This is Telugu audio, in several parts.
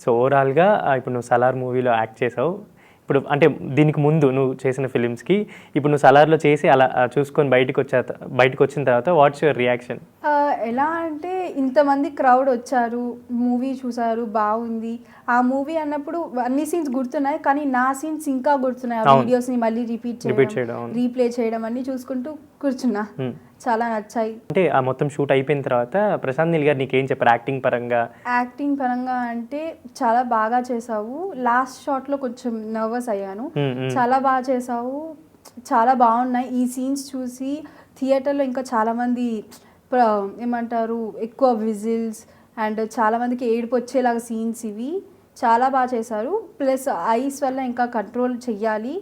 సో ఓవరాల్గా ఇప్పుడు నువ్వు సలార్ మూవీలో యాక్ట్ చేసావు. ఇప్పుడు అంటే దీనికి ముందు నువ్వు చేసిన ఫిలిమ్స్కి ఇప్పుడు నువ్వు సలార్లో చేసి అలా చూసుకొని బయటకు వచ్చిన తర్వాత వాట్స్ యువర్ రియాక్షన్? ఎలా అంటే ఇంతమంది క్రౌడ్ వచ్చారు, మూవీ చూసారు, బాగుంది. ఆ మూవీ అన్నప్పుడు అన్ని సీన్స్ గుర్తున్నాయి, కానీ నా సీన్స్ ఇంకా గుర్తున్నాయి. ఆ వీడియోస్ని మళ్ళీ రిపీట్ చేయడం, రీప్లే చేయడం అన్నీ చూసుకుంటూ కూర్చున్నా. చాలా నచ్చాయి. అంటే ఆ మొత్తం షూట్ అయిపోయిన తర్వాత ప్రశాంత్ నీల్ గారు నీకేం చెప్పారు యాక్టింగ్ పరంగా? యాక్టింగ్ పరంగా అంటే చాలా బాగా చేసావు. లాస్ట్ షాట్లో కొంచెం నర్వస్ అయ్యాను. చాలా బాగా చేసావు, చాలా బాగున్నాయి. ఈ సీన్స్ చూసి థియేటర్లో ఇంకా చాలామంది ఏమంటారు ఎక్కువ విజిల్స్ అండ్ చాలామందికి ఏడుపు వచ్చేలాగా సీన్స్ ఇవి. చాలా బాగా చేశారు. ప్లస్ ఐస్ వల్ల ఇంకా కంట్రోల్ చెయ్యాలి,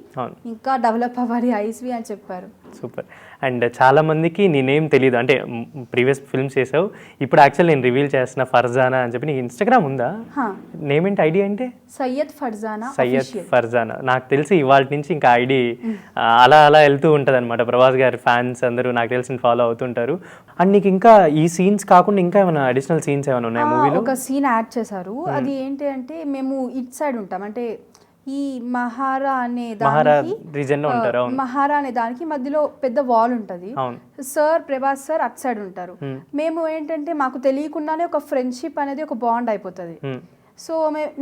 ఇంకా డెవలప్ అవ్వాలి ఐస్వి అని చెప్పారు. సూపర్. అండ్ చాలా మందికి నేనేం తెలియదు, అంటే ప్రీవియస్ ఫిల్మ్స్ చేసావు, ఇప్పుడు యాక్చువల్ నేను రివీల్ చేస్తున్న ఫర్జానా అని చెప్పి. నీకు ఇన్స్టాగ్రామ్ ఉందా? నేమ్ ఏంటి, ఐడి అంటే? సయ్యద్ ఫర్జానా. సయ్యద్ ఫర్జానా. నాకు తెలిసి ఇవాళ నుంచి ఇంకా ఐడి అలా అలా వెళ్తూ ఉంటుంది అనమాట. ప్రభాస్ గారి ఫ్యాన్స్ అందరూ నాకు తెలిసి ఫాలో అవుతుంటారు. అండ్ నీకు ఇంకా ఈ సీన్స్ కాకుండా ఇంకా ఏమైనా అడిషనల్ సీన్స్ ఏమైనా ఉన్నాయి మూవీలో? ఒక సీన్ యాడ్ చేశారు. అది ఏంటి అంటే మేము ఇట్ సైడ్ ఉంటాం, అంటే ఈ మహారా అనే దానికి మధ్యలో పెద్ద వాల్ ఉంటుంది. Sir Prabhas sir at side ఉంటారు. మేము ఏంటంటే మాకు తెలియకుండానే ఒక ఫ్రెండ్షిప్ అనేది ఒక బాండ్ అయిపోతుంది. సో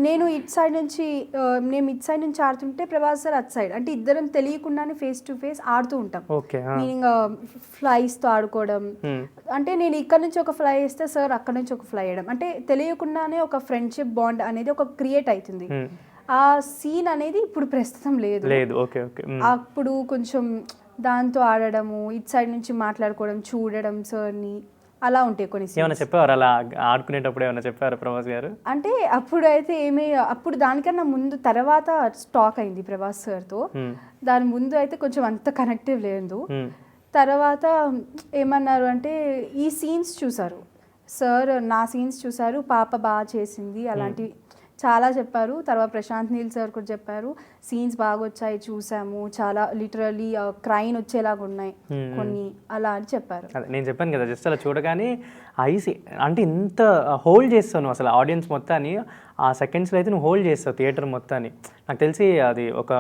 నేను ఇట్ సైడ్ నుంచి ఆడుతుంటే ప్రభాస్ సార్ అట్ సైడ్, అంటే ఇద్దరం తెలియకుండానే ఫేస్ టు ఫేస్ ఆడుతూ ఉంటాం. మీనింగ్ ఫ్లైస్తో ఆడుకోవడం, అంటే నేను ఇక్కడ నుంచి ఒక ఫ్లై వేస్తే సార్ అక్కడ నుంచి ఒక ఫ్లై వేయడం, అంటే తెలియకుండానే ఒక ఫ్రెండ్షిప్ బాండ్ అనేది ఒక క్రియేట్ అవుతుంది. ఆ సీన్ అనేది ఇప్పుడు ప్రస్తుతం లేదు. అప్పుడు కొంచెం దాంతో ఆడడము, ఇట్ సైడ్ నుంచి మాట్లాడుకోవడం, చూడడం సార్ని, అలా ఉంటాయి కొన్ని. ఏమైనా చెప్పారు అలా ఆడుకునేటప్పుడు? ఏమైనా చెప్పారు ప్రభాస్ గారు? అంటే అప్పుడు దానికన్నా ముందు తర్వాత స్టాక్ అయింది ప్రభాస్ సార్తో. దాని ముందు అయితే కొంచెం అంత కనెక్టివ్ లేదు. తర్వాత ఏమన్నారు అంటే ఈ సీన్స్ చూసారు సార్, నా సీన్స్ చూసారు, పాప బాగా చేసింది, అలాంటివి చాలా చెప్పారు. తర్వాత ప్రశాంత్ నీల్ సార్ కూడా చెప్పారు, సీన్స్ బాగా వచ్చాయి, చూసాము, చాలా లిటరల్లీ క్రైన్ వచ్చేలాగా ఉన్నాయి కొన్ని, అలా అని చెప్పారు. నేను చెప్పాను కదా, జస్ట్ అలా చూడగానే ఐస్ అంటే ఇంత హోల్డ్ చేస్తావు నువ్వు అసలు ఆడియన్స్ మొత్తాన్ని. ఆ సెకండ్స్లో అయితే నువ్వు హోల్డ్ చేస్తావు థియేటర్ మొత్తాన్ని. నాకు తెలిసి అది ఒక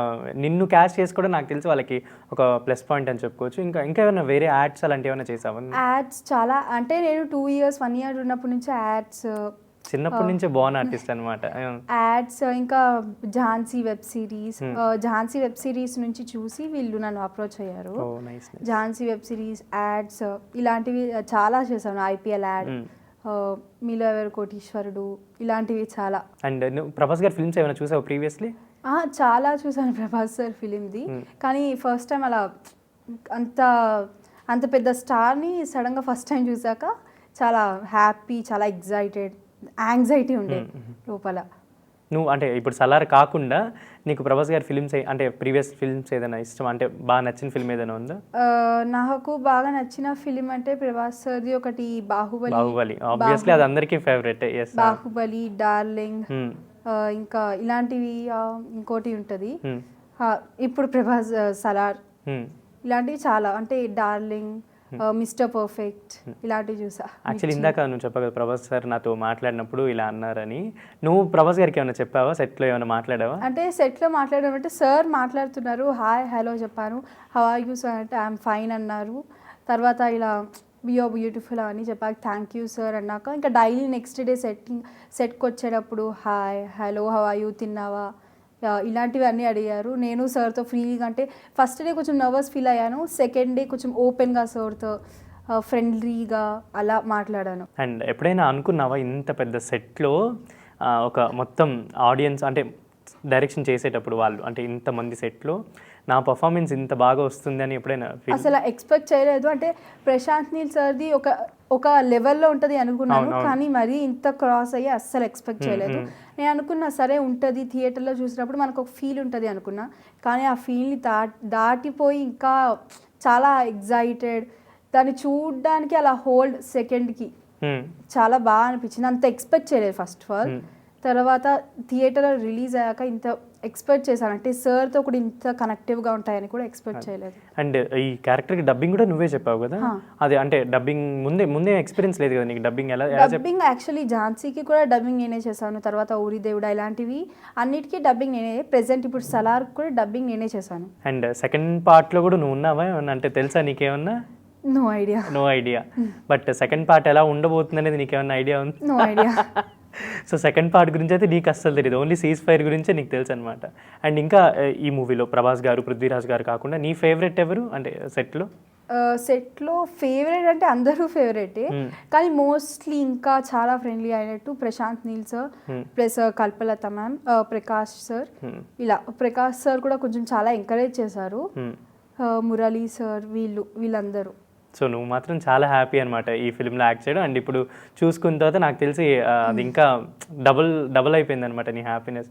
నిన్ను క్యాష్ చేసుకోవడం నాకు తెలిసి వాళ్ళకి ఒక ప్లస్ పాయింట్ అని చెప్పుకోవచ్చు. ఇంకా ఏమైనా వేరే యాడ్స్ అలాంటివి ఏమైనా చేసావా? యాడ్స్ చాలా, అంటే నేను 1 year ఉన్నప్పటి నుంచి యాడ్స్, చిన్నప్పటి నుంచే బాగున్న ఆర్టిస్ట్ అనమాట. యాడ్స్, ఇంకా ఝాన్సీ వెబ్ సిరీస్ నుంచి చూసి వీళ్ళు నన్ను అప్రోచ్ అయ్యారు. ఝాన్సీ వెబ్ సిరీస్ యాడ్స్ ఇలాంటివి చాలా చేశాను. IPL యాడ్, మీలో ఎవరు కోటీశ్వరుడు, ఇలాంటివి చాలా. అండ్ ప్రభాస్ గారి ఫిల్మ్స్ ఏమైనా చూసావు ప్రీవియస్లీ? చాలా చూసాను ప్రభాస్ సార్ ఫిలింది, కానీ ఫస్ట్ టైం అలా అంత పెద్ద స్టార్ని సడన్గా ఫస్ట్ టైం చూసాక చాలా హ్యాపీ, చాలా యాంగ్జైటీ ఉండే లోపల. నువ్వు అంటే ఇప్పుడు సలార్ కాకుండా నీకు ప్రభాస్ గారి ఫిల్మ్స్ అంటే ప్రీవియస్ ఫిల్మ్స్ ఏదైనా ఇష్టం, అంటే బాగా నచ్చిన ఫిల్మ్ ఏదైనా ఉందా? నాకు బాగా నచ్చిన ఫిల్మ్ అంటే ప్రభాస్ సార్ది ఒకటి బాహుబలి. ఆబ్వియస్లీ అది అందరికీ ఫేవరెట్. బాహుబలి, డార్లింగ్, ఇంకా ఇలాంటివి. ఇంకోటి ఉంటుంది ఇప్పుడు ప్రభాస్ సలార్, ఇలాంటివి చాలా, అంటే డార్లింగ్, మిస్టర్ పర్ఫెక్ట్, ఇలాంటివి చూసా. యాక్చువల్లీ ఇందాక నువ్వు చెప్పగా ప్రభాస్ సార్ నాతో మాట్లాడినప్పుడు ఇలా అన్నారని, నువ్వు ప్రభాస్ గారికి ఏమైనా చెప్పావా? సెట్లో ఏమైనా మాట్లాడావా? అంటే సెట్లో మాట్లాడడం అంటే సార్ మాట్లాడుతున్నారు, హాయ్ హలో చెప్పాను, హౌ ఆర్ యూ సార్ అంటే ఐఎమ్ ఫైన్ అన్నారు. తర్వాత ఇలా యూఆర్ బ్యూటిఫుల్ అని చెప్పాక థ్యాంక్ యూ సార్ అన్నాక, ఇంకా డైలీ నెక్స్ట్ డే సెట్కి వచ్చేటప్పుడు hi hello how are you, తిన్నావా, ఇలాంటివి అన్నీ అడిగారు. నేను సార్తో ఫ్రీగా, అంటే ఫస్ట్ డే కొంచెం నర్వస్ ఫీల్ అయ్యాను, సెకండ్ డే కొంచెం ఓపెన్గా సార్తో ఫ్రెండ్లీగా అలా మాట్లాడాను. అండ్ ఎప్పుడైనా అనుకున్నావా ఇంత పెద్ద సెట్లో ఒక మొత్తం ఆడియన్స్, అంటే డైరెక్షన్ చేసేటప్పుడు వాళ్ళు, అంటే ఇంతమంది సెట్లో నా పర్ఫార్మెన్స్ ఇంత బాగా వస్తుంది అని ఎప్పుడైనా? అసలు ఎక్స్పెక్ట్ చేయలేదు. అంటే ప్రశాంత్ నీల్ సార్ది ఒక లెవెల్లో ఉంటుంది అనుకున్నాను, కానీ మరీ ఇంత క్రాస్ అయ్యి అస్సలు ఎక్స్పెక్ట్ చేయలేదు. నేను అనుకున్నా సరే ఉంటుంది, థియేటర్లో చూసినప్పుడు మనకు ఒక ఫీల్ ఉంటుంది అనుకున్నా, కానీ ఆ ఫీల్ని దాటిపోయి ఇంకా చాలా ఎగ్జైటెడ్, దాన్ని చూడడానికి అలా హోల్డ్ సెకండ్కి చాలా బాగా అనిపించింది. అంత ఎక్స్పెక్ట్ చేయలేదు ఫస్ట్ ఆఫ్ ఆల్. తర్వాత థియేటర్లో రిలీజ్ అయ్యాక ఎక్స్పెక్ట్ చేశాను. అంటే సార్తో కూడా ఇంత కనెక్టివ్గా ఉంటాయని కూడా ఎక్స్పెక్ట్ చేయలేదు. అండ్ ఈ క్యారెక్టర్కి డబ్బింగ్ కూడా నువ్వే చెప్పావు కదా, అది అంటే డబ్బింగ్ ముందే ఎక్స్పీరియన్స్ లేదు కదా నీకు, డబ్బింగ్ ఎలా డబ్బింగ్ యాక్చువల్లీ ఝాన్సీకి కూడా డబ్బింగ్ నేనే చేశాను, తర్వాత ఊరి దేవుడా ఇలాంటివి అన్నిటికీ డబ్బింగ్ నేనే. ప్రెసెంట్ ఇప్పుడు సలార్ కూడా డబ్బింగ్ నేనే చేశాను. అండ్ సెకండ్ పార్ట్లో కూడా నువ్వు ఉన్నావా ఏమన్నా, అంటే తెలుసా నీకేమన్నా? No idea. But second part ఎలా ఉండబోతుంది అనేది నీకేమన్నా ఐడియా ఉంది? No idea. So second part గురించి అయితే నీకు అస్సలు తెలియదు, ఓన్లీ సీజ్ ఫైర్ గురించే నీకు తెలుసు అనమాట. అండ్ ఇంకా ఈ మూవీలో ప్రభాస్ గారు, పృథ్వీరాజ్ గారు కాకుండా నీ ఫేవరెట్ ఎవరు అంటే సెట్లో ఫేవరెట్ అంటే అందరూ ఫేవరెటే, కానీ మోస్ట్లీ ఇంకా చాలా ఫ్రెండ్లీ అయినట్టు Prashanth Neel sir plus Kalpalatha ma'am, Prakash sir. ఇలా ప్రకాష్ సార్ కూడా కొంచెం చాలా ఎంకరేజ్ చేశారు, మురళీ సార్, వీళ్ళందరూ. సో నువ్వు మాత్రం చాలా హ్యాపీ అనమాట ఈ ఫిల్మ్లో యాక్ట్ చేయడం. అండ్ ఇప్పుడు చూసుకున్న తర్వాత నాకు తెలిసి అది ఇంకా డబుల్ అయిపోయింది అనమాట నీ హ్యాపీనెస్.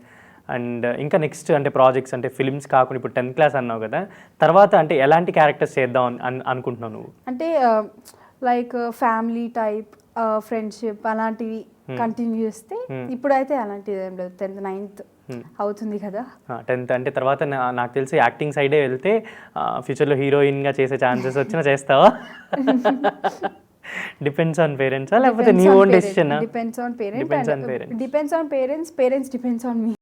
అండ్ ఇంకా నెక్స్ట్ అంటే ప్రాజెక్ట్స్ అంటే ఫిల్మ్స్ కాకుండా ఇప్పుడు 10th క్లాస్ అన్నావు కదా, తర్వాత అంటే ఎలాంటి క్యారెక్టర్స్ చేద్దాం అనుకుంటున్నావు నువ్వు? అంటే లైక్ ఫ్యామిలీ టైప్, ఫ్రెండ్షిప్ అలాంటివి కంటిన్యూ చేస్తే. ఇప్పుడైతే అలాంటిది ఏం లేదు, 10th 9th అవుతుంది కదా. 10th అంటే తర్వాత నాకు తెలిసి యాక్టింగ్ సైడే వెళ్తే ఫ్యూచర్లో హీరోయిన్గా చేసే ఛాన్సెస్ వచ్చినా చేస్తావా? డిపెండ్స్ ఆన్ పేరెంట్సా లేకపోతే నీ own decision? Depends on parents, depends on me.